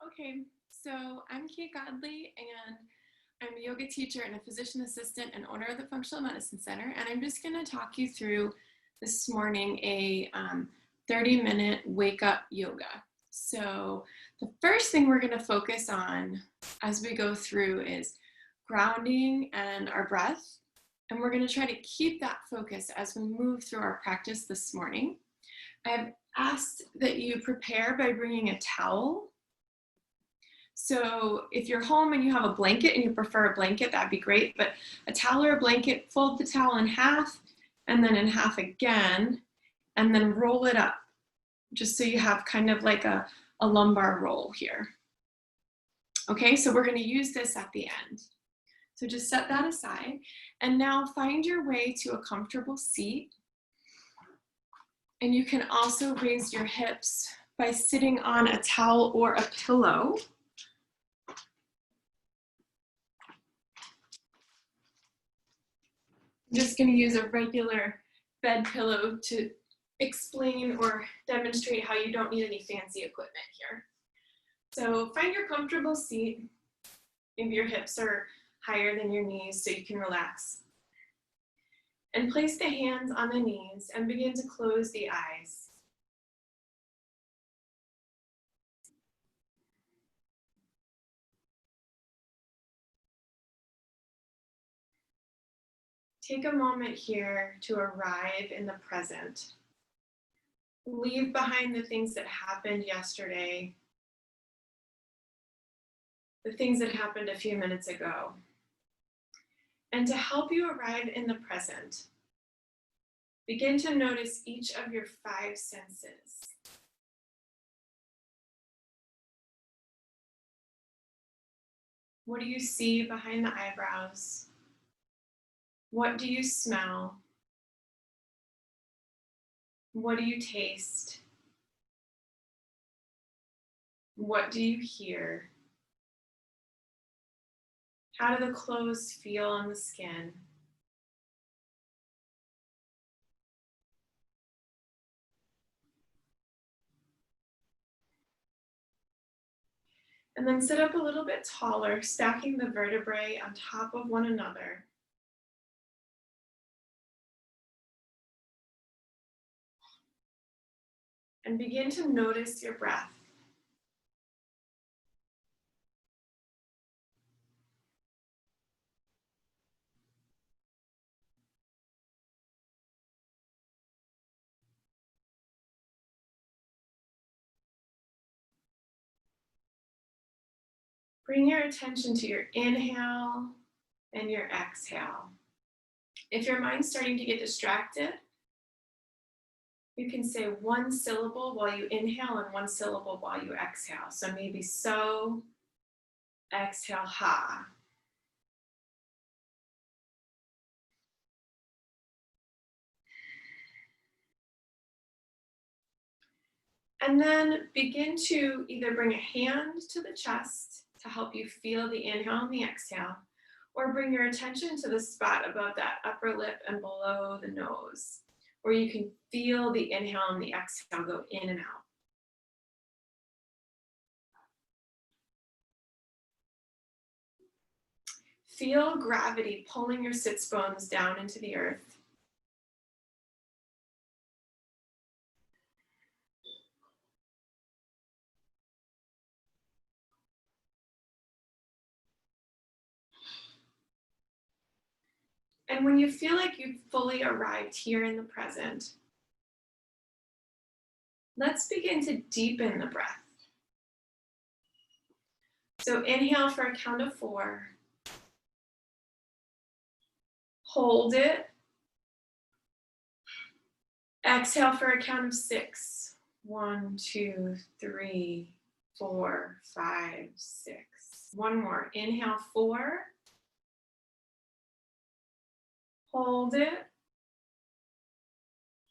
Okay, so I'm Kate Godley, and I'm a yoga teacher and a physician assistant and owner of the Functional Medicine Center. And I'm just going to talk you through this morning a 30-minute wake up yoga. So the first thing we're going to focus on as we go through is grounding and our breath. And we're going to try to keep that focus as we move through our practice this morning. I've asked that you prepare by bringing a towel. So if you're home and you have a blanket and you prefer a blanket, that'd be great. But a towel or a blanket, fold the towel in half and then in half again, and then roll it up, just so you have kind of like a lumbar roll here. Okay, so we're going to use this at the end. So just set that aside. And now find your way to a comfortable seat. And you can also raise your hips by sitting on a towel or a pillow. I'm just going to use a regular bed pillow to explain or demonstrate how you don't need any fancy equipment here. So find your comfortable seat. Maybe your hips are higher than your knees so you can relax. And place the hands on the knees and begin to close the eyes. Take a moment here to arrive in the present. Leave behind the things that happened yesterday, the things that happened a few minutes ago. And to help you arrive in the present, begin to notice each of your 5 senses. What do you see behind the eyebrows? What do you smell? What do you taste? What do you hear? How do the clothes feel on the skin? And then sit up a little bit taller, stacking the vertebrae on top of one another. And begin to notice your breath. Bring your attention to your inhale and your exhale. If your mind's starting to get distracted, you can say 1 syllable while you inhale and 1 syllable while you exhale. So maybe so, exhale, ha. And then begin to either bring a hand to the chest to help you feel the inhale and the exhale, or bring your attention to the spot above that upper lip and below the nose, where you can feel the inhale and the exhale go in and out. Feel gravity pulling your sits bones down into the earth. And when you feel like you've fully arrived here in the present, let's begin to deepen the breath. So inhale for a count of 4. Hold it. Exhale for a count of 6. 1, 2, 3, 4, 5, 6. One more. Inhale 4. Hold it.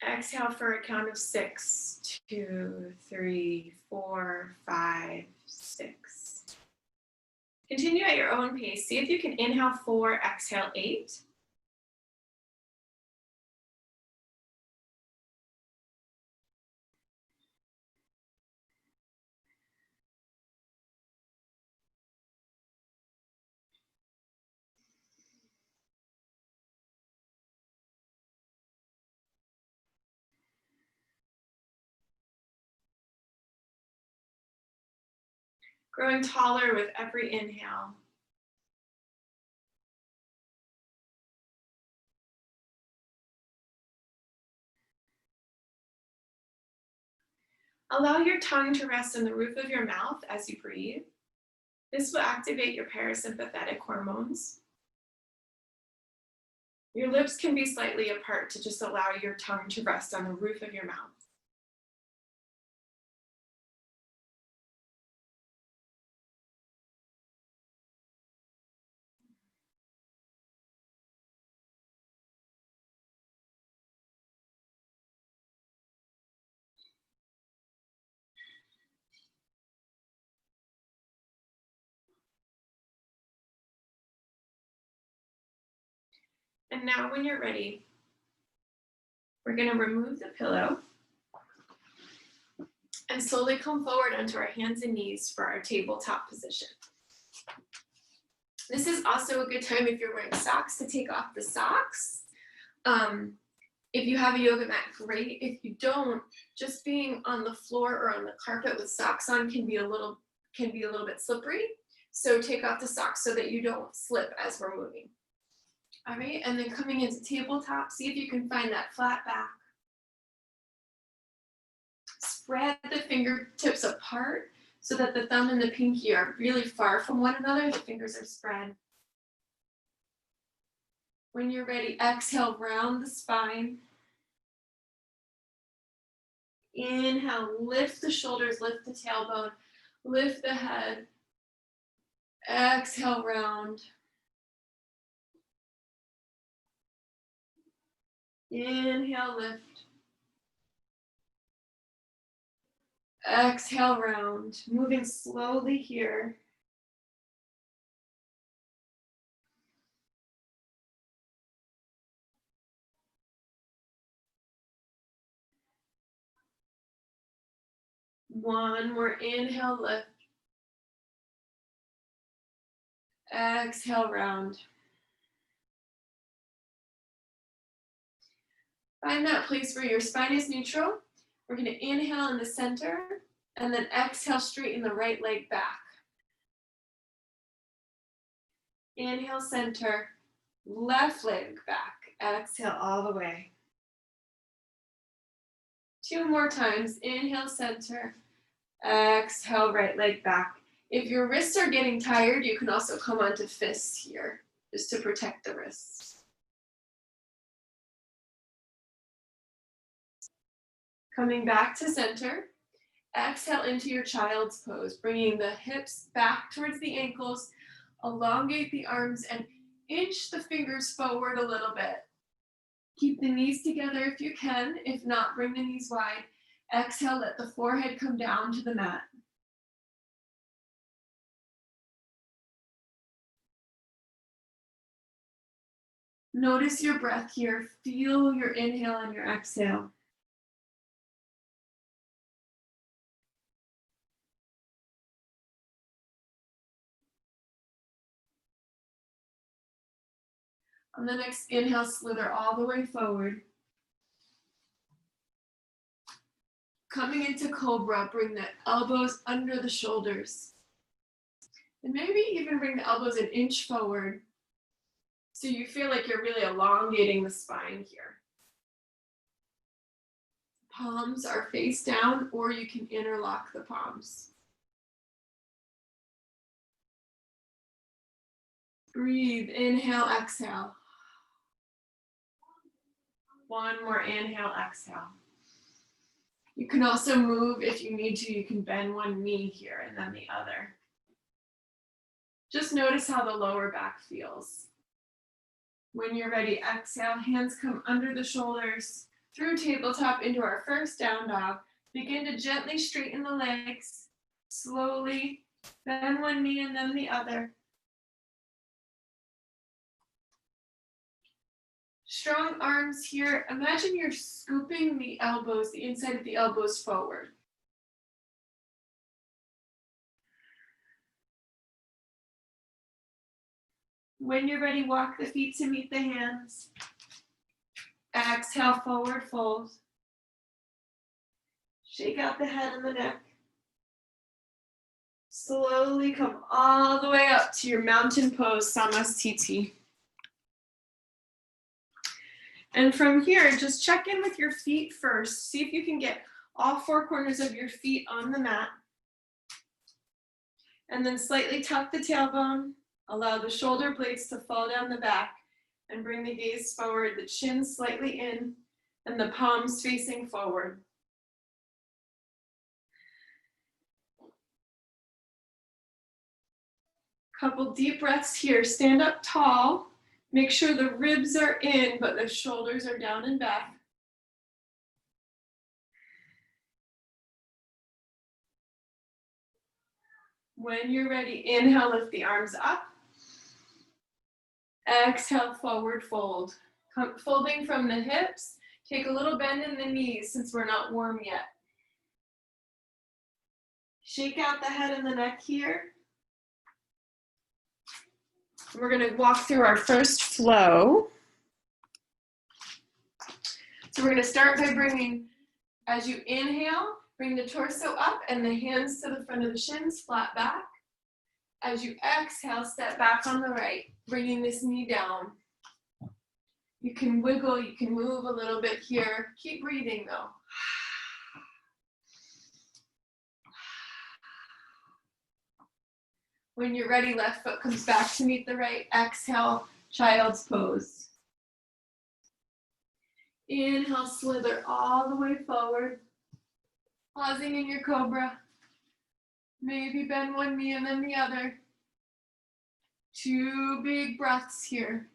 Exhale for a count of 6. 2, 3, 4, 5, 6. Continue at your own pace. See if you can inhale 4, exhale 8. growing taller with every inhale. Allow your tongue to rest on the roof of your mouth as you breathe. This will activate your parasympathetic hormones. Your lips can be slightly apart to just allow your tongue to rest on the roof of your mouth. And now when you're ready, we're going to remove the pillow and slowly come forward onto our hands and knees for our tabletop position. This is also a good time if you're wearing socks to take off the socks. If you have a yoga mat, great. If you don't, just being on the floor or on the carpet with socks on can be a little bit slippery. So take off the socks so that you don't slip as we're moving. All right, and then coming into tabletop, see if you can find that flat back. Spread the fingertips apart so that the thumb and the pinky are really far from one another. The fingers are spread. When you're ready, exhale, round the spine. Inhale, lift the shoulders, lift the tailbone, lift the head. Exhale, round. Inhale, lift. Exhale, round. Moving slowly here. One more inhale, lift. Exhale, round. Find that place where your spine is neutral. We're going to inhale in the center and then exhale, straighten the right leg back. Inhale, center, left leg back. Exhale all the way. 2 more times. Inhale, center. Exhale, right leg back. If your wrists are getting tired, you can also come onto fists here, just to protect the wrists. Coming back to center. Exhale into your child's pose, bringing the hips back towards the ankles, elongate the arms, and inch the fingers forward a little bit. Keep the knees together if you can. If not, bring the knees wide. Exhale, let the forehead come down to the mat. Notice your breath here. Feel your inhale and your exhale. On the next inhale, slither all the way forward. Coming into Cobra, bring the elbows under the shoulders. And maybe even bring the elbows an inch forward so you feel like you're really elongating the spine here. Palms are face down, or you can interlock the palms. Breathe, inhale, exhale. One more inhale, exhale. You can also move if you need to. You can bend one knee here and then the other. Just notice how the lower back feels. When you're ready, exhale, hands come under the shoulders, through tabletop into our first down dog. Begin to gently straighten the legs, slowly bend one knee and then the other. Strong arms here. Imagine you're scooping the elbows, the inside of the elbows forward. When you're ready, walk the feet to meet the hands. Exhale, forward fold. Shake out the head and the neck. Slowly come all the way up to your mountain pose, Samastiti. And from here, just check in with your feet first. See if you can get all four corners of your feet on the mat. And then slightly tuck the tailbone. Allow the shoulder blades to fall down the back and bring the gaze forward, the chin slightly in and the palms facing forward. Couple deep breaths here. Stand up tall. Make sure the ribs are in, but the shoulders are down and back. When you're ready, inhale, lift the arms up. Exhale, forward fold. Folding from the hips. Take a little bend in the knees since we're not warm yet. Shake out the head and the neck here. We're going to walk through our first flow. So we're going to start by bringing, as you inhale, bring the torso up and the hands to the front of the shins, flat back. As you exhale, step back on the right, bringing this knee down. You can wiggle, you can move a little bit here. Keep breathing though. When you're ready, left foot comes back to meet the right. Exhale, child's pose. Inhale, slither all the way forward. Pausing in your cobra. Maybe bend one knee and then the other. 2 big breaths here.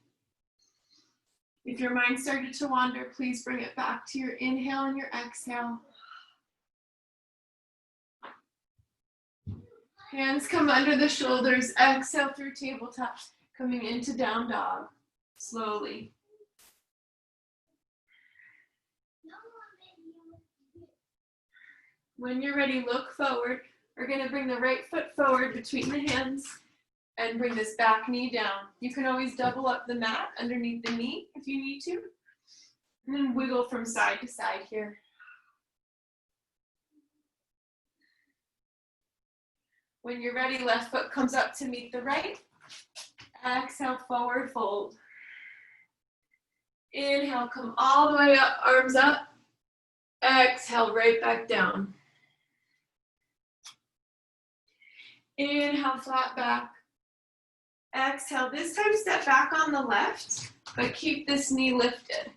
If your mind started to wander, please bring it back to your inhale and your exhale. Hands come under the shoulders. Exhale through tabletop, coming into down dog, slowly. When you're ready, look forward. We're going to bring the right foot forward between the hands and bring this back knee down. You can always double up the mat underneath the knee if you need to. And then wiggle from side to side here. When you're ready, left foot comes up to meet the right. Exhale, forward fold. Inhale, come all the way up, arms up. Exhale, right back down. Inhale, flat back. Exhale, this time step back on the left, but keep this knee lifted.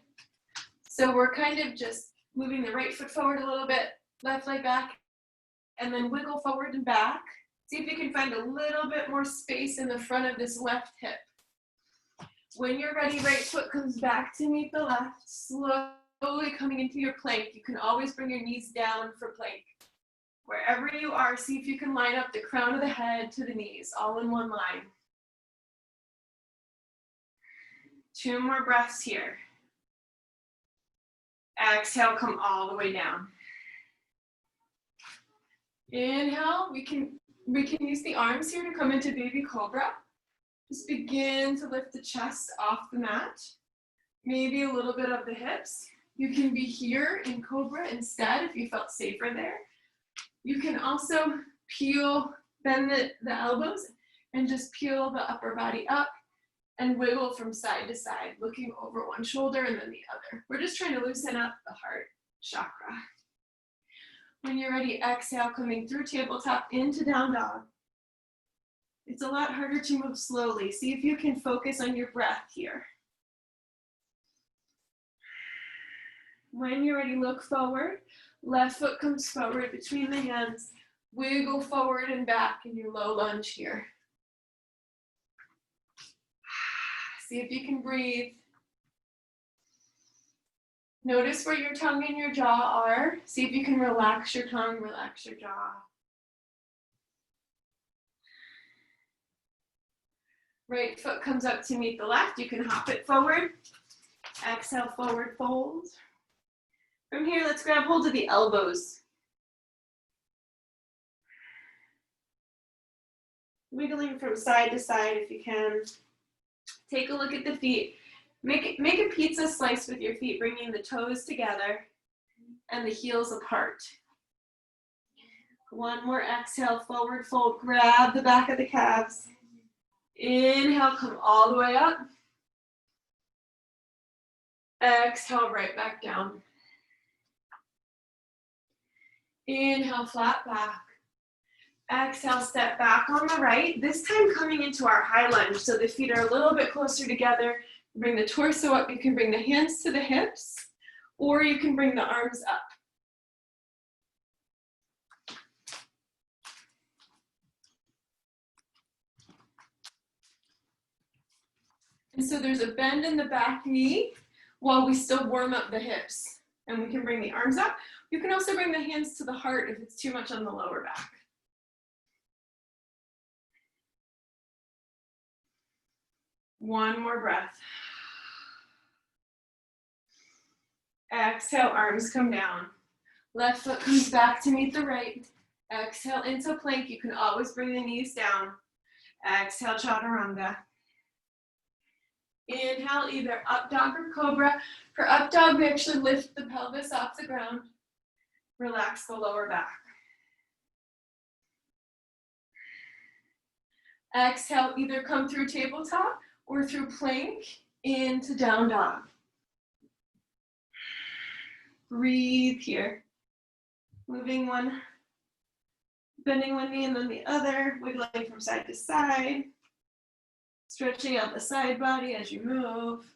So we're kind of just moving the right foot forward a little bit, left leg back, and then wiggle forward and back. See if you can find a little bit more space in the front of this left hip. When you're ready, right foot comes back to meet the left, slowly coming into your plank. You can always bring your knees down for plank. Wherever you are, see if you can line up the crown of the head to the knees, all in one line. 2 more breaths here. Exhale, come all the way down. Inhale, we can use the arms here to come into baby cobra. Just begin to lift the chest off the mat. Maybe a little bit of the hips. You can be here in cobra instead if you felt safer there. You can also bend the elbows and just peel the upper body up and wiggle from side to side, looking over one shoulder and then the other. We're just trying to loosen up the heart chakra. When you're ready, exhale, coming through tabletop into down dog. It's a lot harder to move slowly. See if you can focus on your breath here. When you're ready, look forward. Left foot comes forward between the hands. Wiggle forward and back in your low lunge here. See if you can breathe. Notice where your tongue and your jaw are. See if you can relax your tongue, relax your jaw. Right foot comes up to meet the left. You can hop it forward. Exhale, forward fold. From here, let's grab hold of the elbows. Wiggling from side to side if you can. Take a look at the feet. Make a pizza slice with your feet, bringing the toes together and the heels apart. One more exhale, forward fold, grab the back of the calves. Inhale, come all the way up. Exhale, right back down. Inhale, flat back. Exhale, step back on the right. This time coming into our high lunge, so the feet are a little bit closer together. Bring the torso up. You can bring the hands to the hips, or you can bring the arms up. And so there's a bend in the back knee while we still warm up the hips. And we can bring the arms up. You can also bring the hands to the heart if it's too much on the lower back. One more breath. Exhale, arms come down. Left foot comes back to meet the right. Exhale into plank. You can always bring the knees down. Exhale, chaturanga. Inhale, either up dog or cobra. For up dog, we actually lift the pelvis off the ground. Relax the lower back. Exhale, either come through tabletop or through plank into down dog. Breathe here. Moving one, bending one knee and then the other, wiggling from side to side. Stretching out the side body as you move.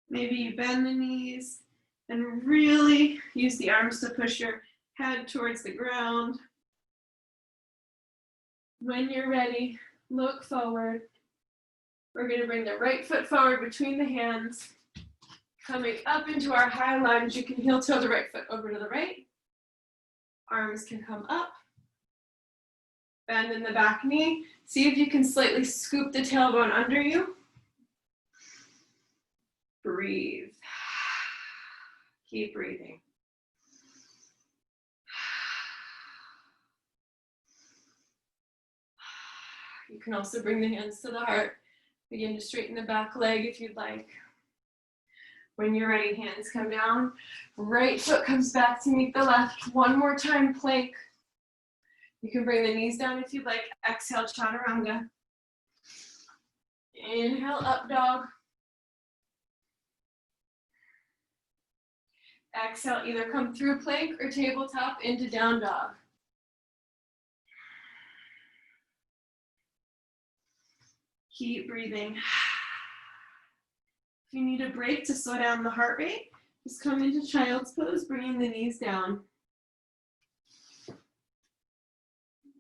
Maybe you bend the knees and really use the arms to push your head towards the ground. When you're ready, look forward. We're going to bring the right foot forward between the hands. Coming up into our high lunge, you can heel toe the right foot over to the right. Arms can come up. Bend in the back knee. See if you can slightly scoop the tailbone under you. Breathe. Keep breathing. You can also bring the hands to the heart. Begin to straighten the back leg if you'd like. When you're ready, hands come down. Right foot comes back to meet the left. One more time, plank. You can bring the knees down if you'd like. Exhale, chaturanga. Inhale, up dog. Exhale, either come through plank or tabletop into down dog. Keep breathing. If you need a break to slow down the heart rate, just come into child's pose, bringing the knees down.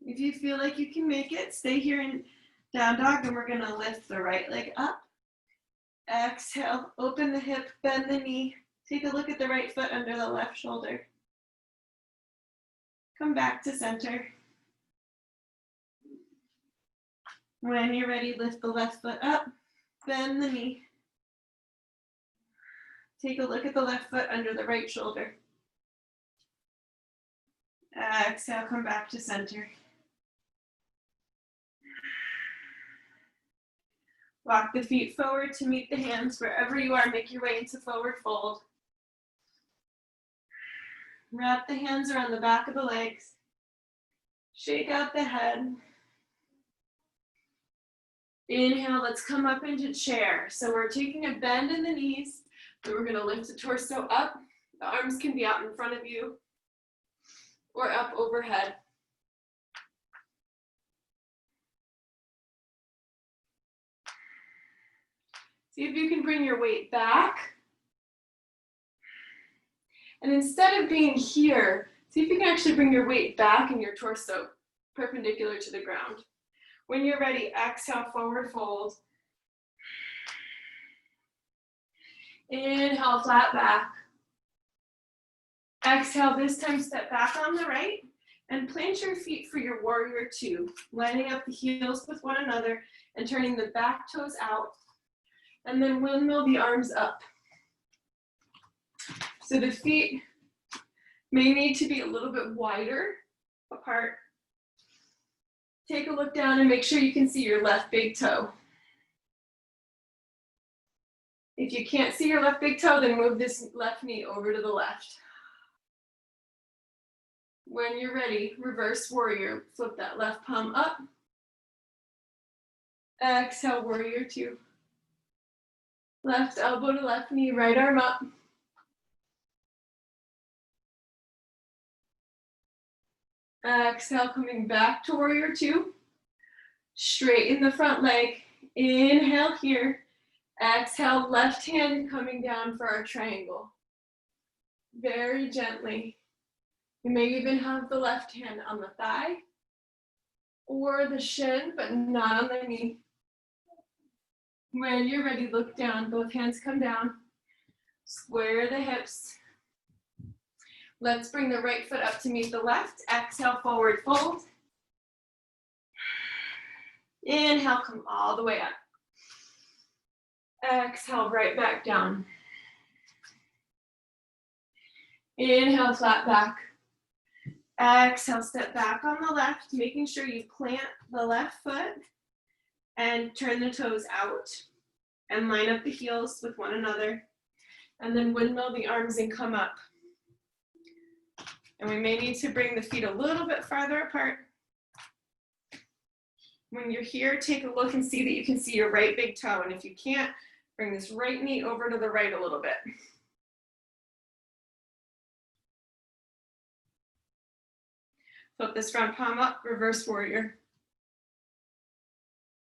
If you feel like you can make it, stay here in down dog, and we're gonna lift the right leg up. Exhale, open the hip, bend the knee. Take a look at the right foot under the left shoulder. Come back to center. When you're ready, lift the left foot up, bend the knee. Take a look at the left foot under the right shoulder. Exhale, come back to center. Walk the feet forward to meet the hands. Wherever you are, make your way into forward fold. Wrap the hands around the back of the legs. Shake out the head. Inhale, let's come up into chair. So we're taking a bend in the knees, and we're gonna lift the torso up. The arms can be out in front of you or up overhead. See if you can bring your weight back. And instead of being here, see if you can actually bring your weight back and your torso perpendicular to the ground. When you're ready, exhale, forward fold. Inhale, flat back. Exhale, this time step back on the right and plant your feet for your warrior two, lining up the heels with one another and turning the back toes out. And then windmill the arms up. So the feet may need to be a little bit wider apart. Take a look down and make sure you can see your left big toe. If you can't see your left big toe, then move this left knee over to the left. When you're ready, reverse warrior. Flip that left palm up. Exhale, warrior two. Left elbow to left knee, right arm up. Exhale, coming back to warrior two. Straighten the front leg. Inhale here. Exhale, left hand coming down for our triangle. Very gently. You may even have the left hand on the thigh or the shin, but not on the knee. When you're ready, look down. Both hands come down. Square the hips. Let's bring the right foot up to meet the left. Exhale, forward fold. Inhale, come all the way up. Exhale, right back down. Inhale, flat back. Exhale, step back on the left, making sure you plant the left foot and turn the toes out and line up the heels with one another. And then windmill the arms and come up. And we may need to bring the feet a little bit farther apart. When you're here, take a look and see that you can see your right big toe. And if you can't, bring this right knee over to the right a little bit. Flip this front palm up, reverse warrior.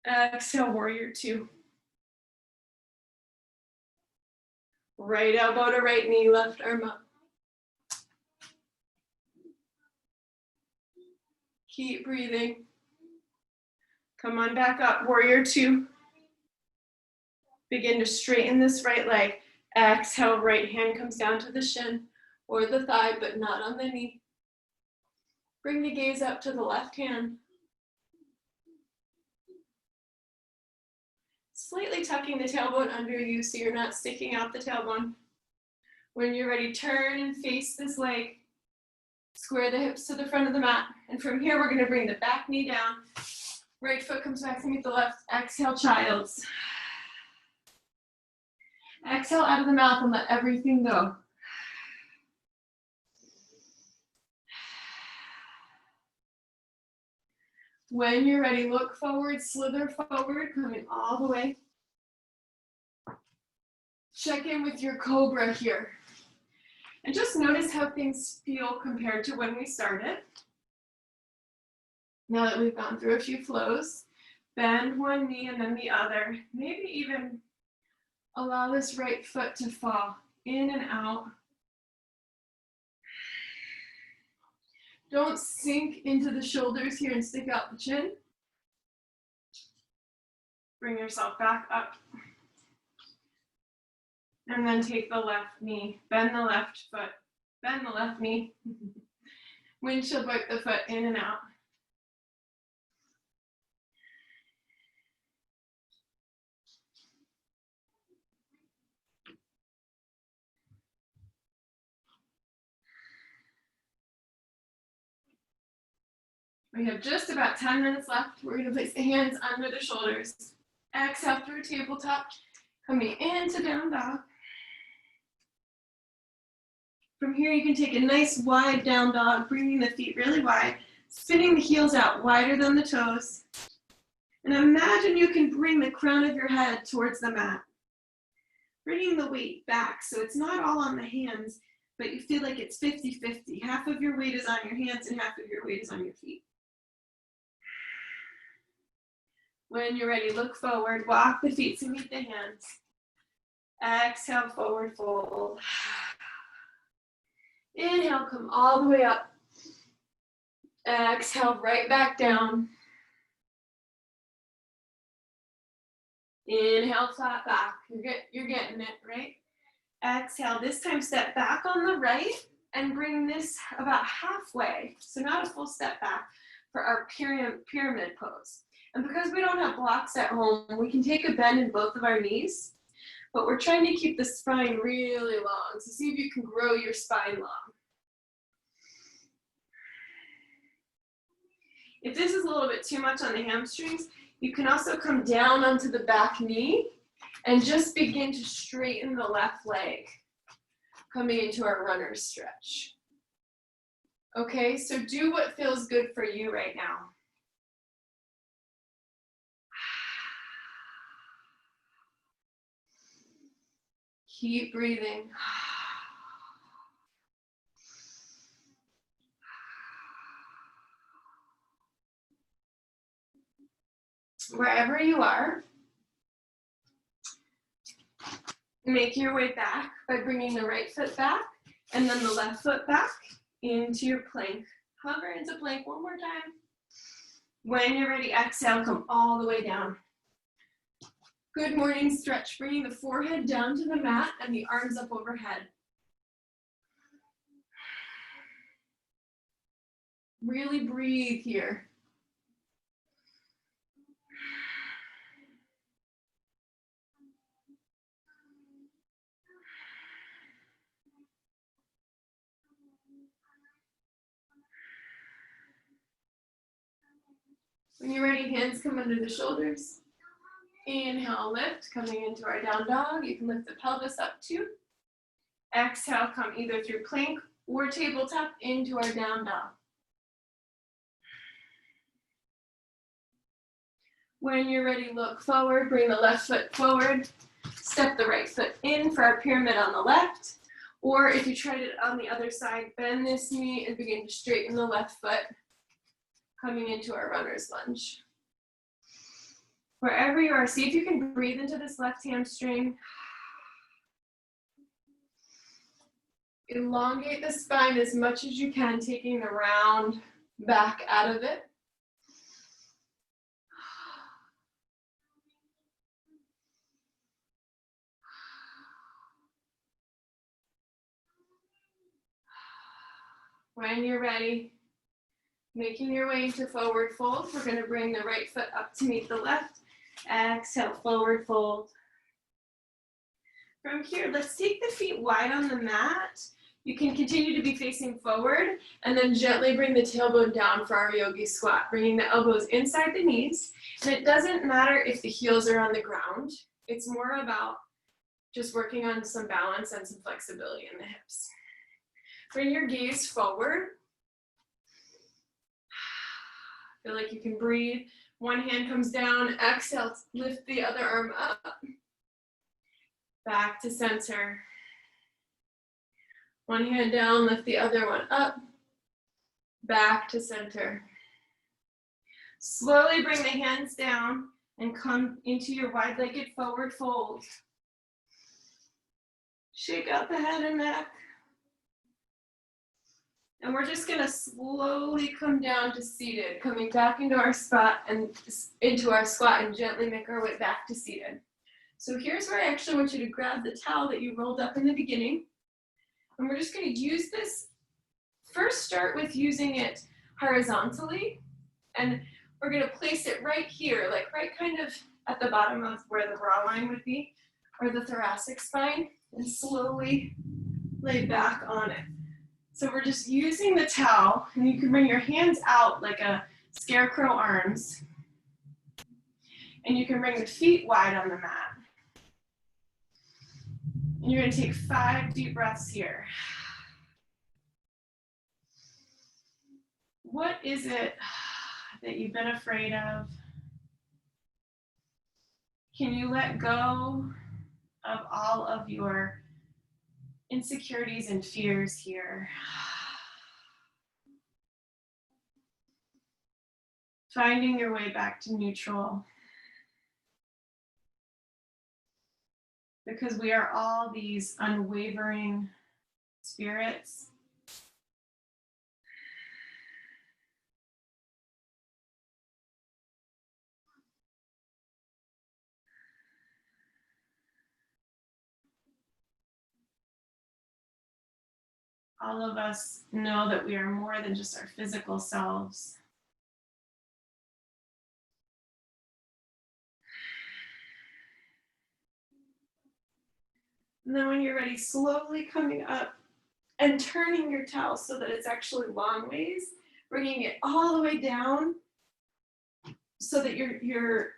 Exhale, warrior two. Right elbow to right knee, left arm up. Keep breathing. Come on back up, warrior two. Begin to straighten this right leg. Exhale, right hand comes down to the shin or the thigh, but not on the knee. Bring the gaze up to the left hand. Slightly tucking the tailbone under you so you're not sticking out the tailbone. When you're ready, turn and face this leg. Square the hips to the front of the mat. And from here, we're going to bring the back knee down. Right foot comes back to meet the left. Exhale, child's. Exhale out of the mouth and let everything go. When you're ready, look forward, slither forward, coming all the way. Check in with your cobra here. And just notice how things feel compared to when we started. Now that we've gone through a few flows, bend one knee and then the other. Maybe even allow this right foot to fall in and out. Don't sink into the shoulders here and stick out the chin. Bring yourself back up. And then take the left knee, bend the left foot, bend the left knee. Windshield wipe the foot in and out. We have just about 10 minutes left. We're going to place the hands under the shoulders. Exhale through tabletop, coming into down dog. From here, you can take a nice wide down dog, bringing the feet really wide, spinning the heels out wider than the toes. And imagine you can bring the crown of your head towards the mat. Bringing the weight back so it's not all on the hands, but you feel like it's 50-50. Half of your weight is on your hands and half of your weight is on your feet. When you're ready, look forward, walk the feet to meet the hands. Exhale, forward fold. Inhale, come all the way up. Exhale, right back down. Inhale, flat back. You're getting it, right? Exhale, this time step back on the right and bring this about halfway. So not a full step back for our pyramid pose. And because we don't have blocks at home, we can take a bend in both of our knees, but we're trying to keep the spine really long. So see if you can grow your spine long. If this is a little bit too much on the hamstrings, you can also come down onto the back knee and just begin to straighten the left leg, coming into our runner's stretch. Okay, so do what feels good for you right now. Keep breathing. Wherever you are, make your way back by bringing the right foot back and then the left foot back into your plank. Hover into plank one more time. When you're ready, exhale, come all the way down. Good morning stretch, bringing the forehead down to the mat and the arms up overhead. Really breathe here. When you're ready, hands come under the shoulders. Inhale, lift, coming into our down dog. You can lift the pelvis up too. Exhale, come either through plank or tabletop into our down dog. When you're ready, look forward, bring the left foot forward, step the right foot in for our pyramid on the left, or if you tried it on the other side, bend this knee and begin to straighten the left foot, coming into our runner's lunge. Wherever you are, see if you can breathe into this left hamstring. Elongate the spine as much as you can, taking the round back out of it. When you're ready, making your way into forward fold, we're going to bring the right foot up to meet the left. Exhale, forward fold. From here, let's take the feet wide on the mat. You can continue to be facing forward and then gently bring the tailbone down for our yogi squat, bringing the elbows inside the knees. And it doesn't matter if the heels are on the ground. It's more about just working on some balance and some flexibility in the hips. Bring your gaze forward. Feel like you can breathe. One hand comes down, exhale, lift the other arm up. Back to center. One hand down, lift the other one up. Back to center. Slowly bring the hands down and come into your wide-legged forward fold. Shake out the head and neck. And we're just gonna slowly come down to seated, coming back into our spot and into our squat and gently make our way back to seated. So here's where I actually want you to grab the towel that you rolled up in the beginning. And we're just gonna use this, first start with using it horizontally. And we're gonna place it right here, like right kind of at the bottom of where the bra line would be, or the thoracic spine, and slowly lay back on it. So we're just using the towel, and you can bring your hands out like a scarecrow arms. And you can bring the feet wide on the mat. And you're gonna take 5 deep breaths here. What is it that you've been afraid of? Can you let go of all of your insecurities and fears here? Finding your way back to neutral. Because we are all these unwavering spirits. All of us know that we are more than just our physical selves. And then when you're ready, slowly coming up and turning your towel so that it's actually long ways, bringing it all the way down so that your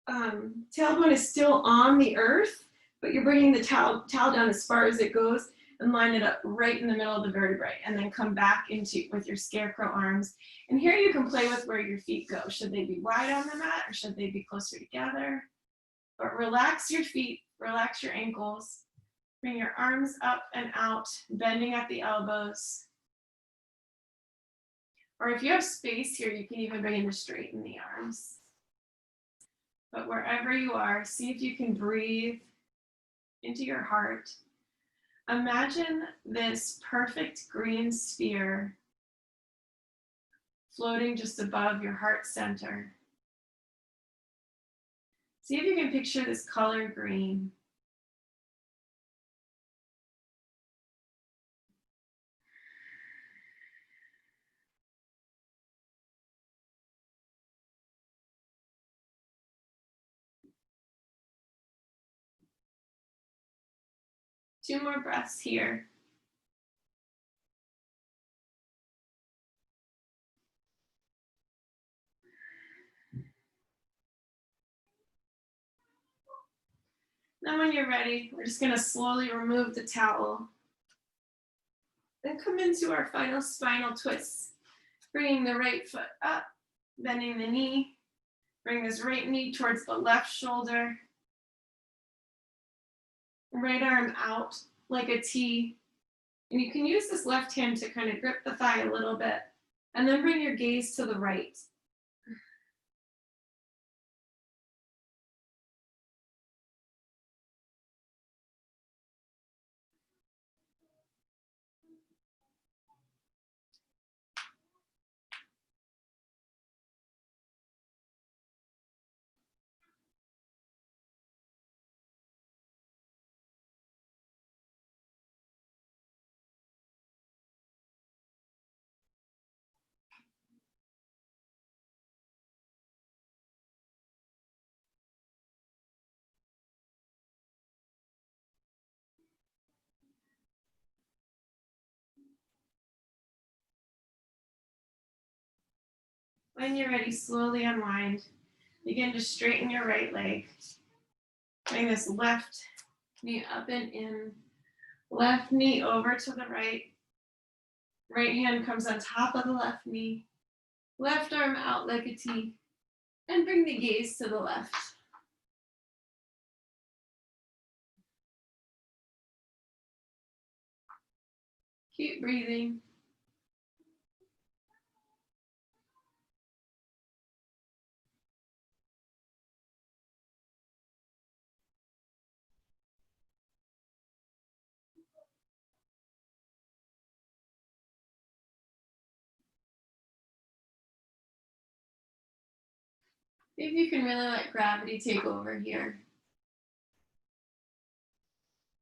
tailbone is still on the earth, but you're bringing the towel down as far as it goes. and line it up right in the middle of the vertebrae, and then come back into with your scarecrow arms. And here you can play with where your feet go. Should they be wide on the mat or should they be closer together? But relax your feet, relax your ankles. Bring your arms up and out, bending at the elbows. Or if you have space here, you can even begin to straighten the arms. But wherever you are, see if you can breathe into your heart. Imagine this perfect green sphere floating just above your heart center. See if you can picture this color green. Two more breaths here. Then when you're ready, we're just going to slowly remove the towel. Then come into our final spinal twist. Bringing the right foot up, bending the knee. Bring this right knee towards the left shoulder. Right arm out like a T. And you can use this left hand to kind of grip the thigh a little bit. And then bring your gaze to the right. When you're ready, slowly unwind. Begin to straighten your right leg. Bring this left knee up and in. Left knee over to the right. Right hand comes on top of the left knee. Left arm out like a T. And bring the gaze to the left. Keep breathing. Maybe you can really let gravity take over here.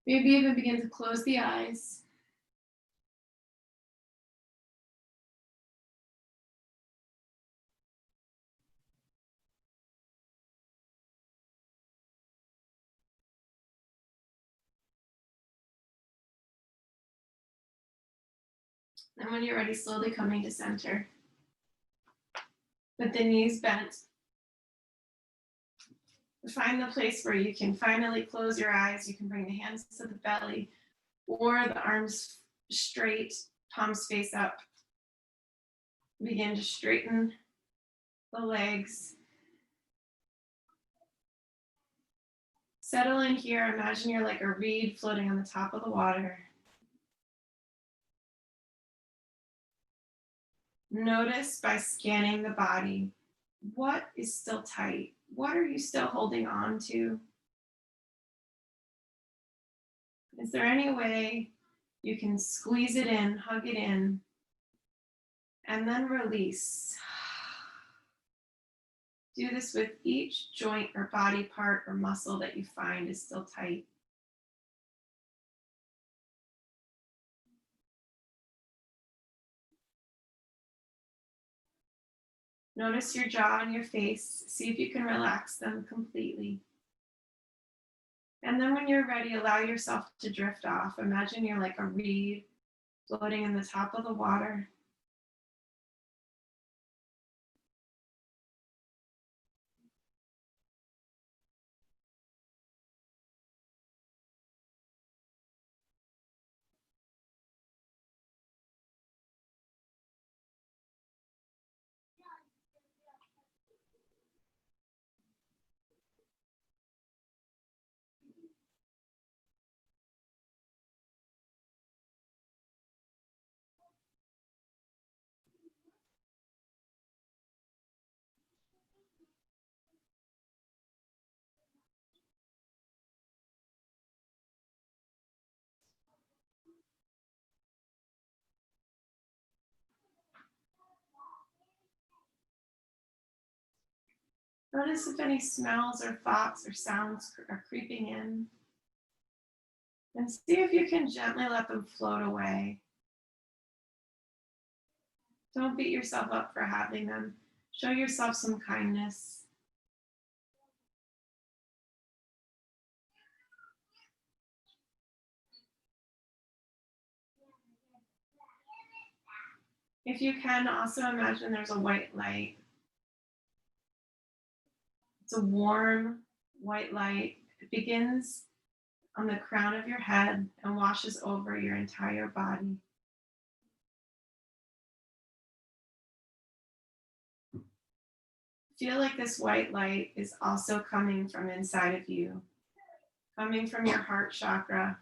Maybe even begin to close the eyes. And when you're ready, slowly coming to center. With the knees bent. Find the place where you can finally close your eyes. You can bring the hands to the belly or the arms straight, palms face up. Begin to straighten the legs. Settle in here. Imagine you're like a reed floating on the top of the water. Notice by scanning the body, what is still tight? What are you still holding on to? Is there any way you can squeeze it in, hug it in, and then release? Do this with each joint or body part or muscle that you find is still tight. Notice your jaw and your face. See if you can relax them completely. And then when you're ready, allow yourself to drift off. Imagine you're like a reed floating in the top of the water. Notice if any smells or thoughts or sounds are creeping in. And see if you can gently let them float away. Don't beat yourself up for having them. Show yourself some kindness. If you can, also imagine there's a white light. It's a warm white light. It begins on the crown of your head and washes over your entire body. Feel like this white light is also coming from inside of you, coming from your heart chakra.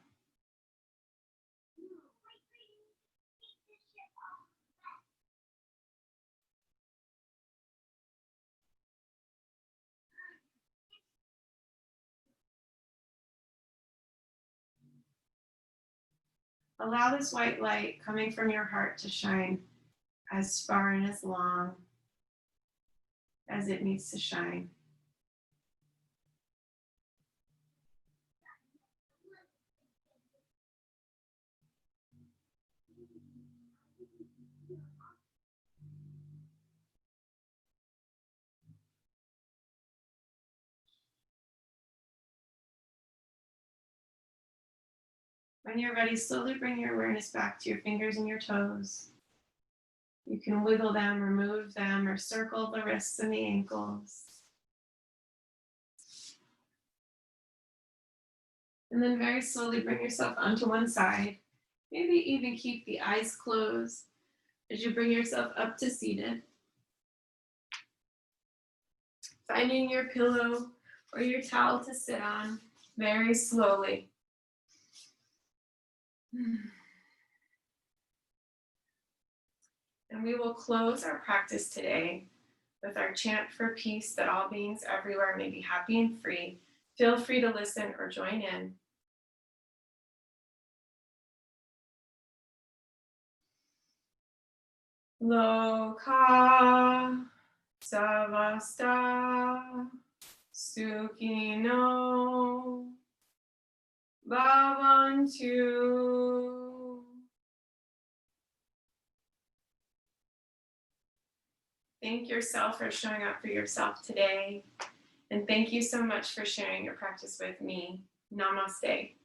Allow this white light coming from your heart to shine as far and as long as it needs to shine. When you're ready, slowly bring your awareness back to your fingers and your toes. You can wiggle them, remove them, or circle the wrists and the ankles. And then very slowly bring yourself onto one side. Maybe even keep the eyes closed as you bring yourself up to seated. Finding your pillow or your towel to sit on very slowly. And we will close our practice today with our chant for peace, that all beings everywhere may be happy and free. Feel free to listen or join in. Loka Savasta Sukhino Bhavantu. Thank yourself for showing up for yourself today. And thank you so much for sharing your practice with me. Namaste.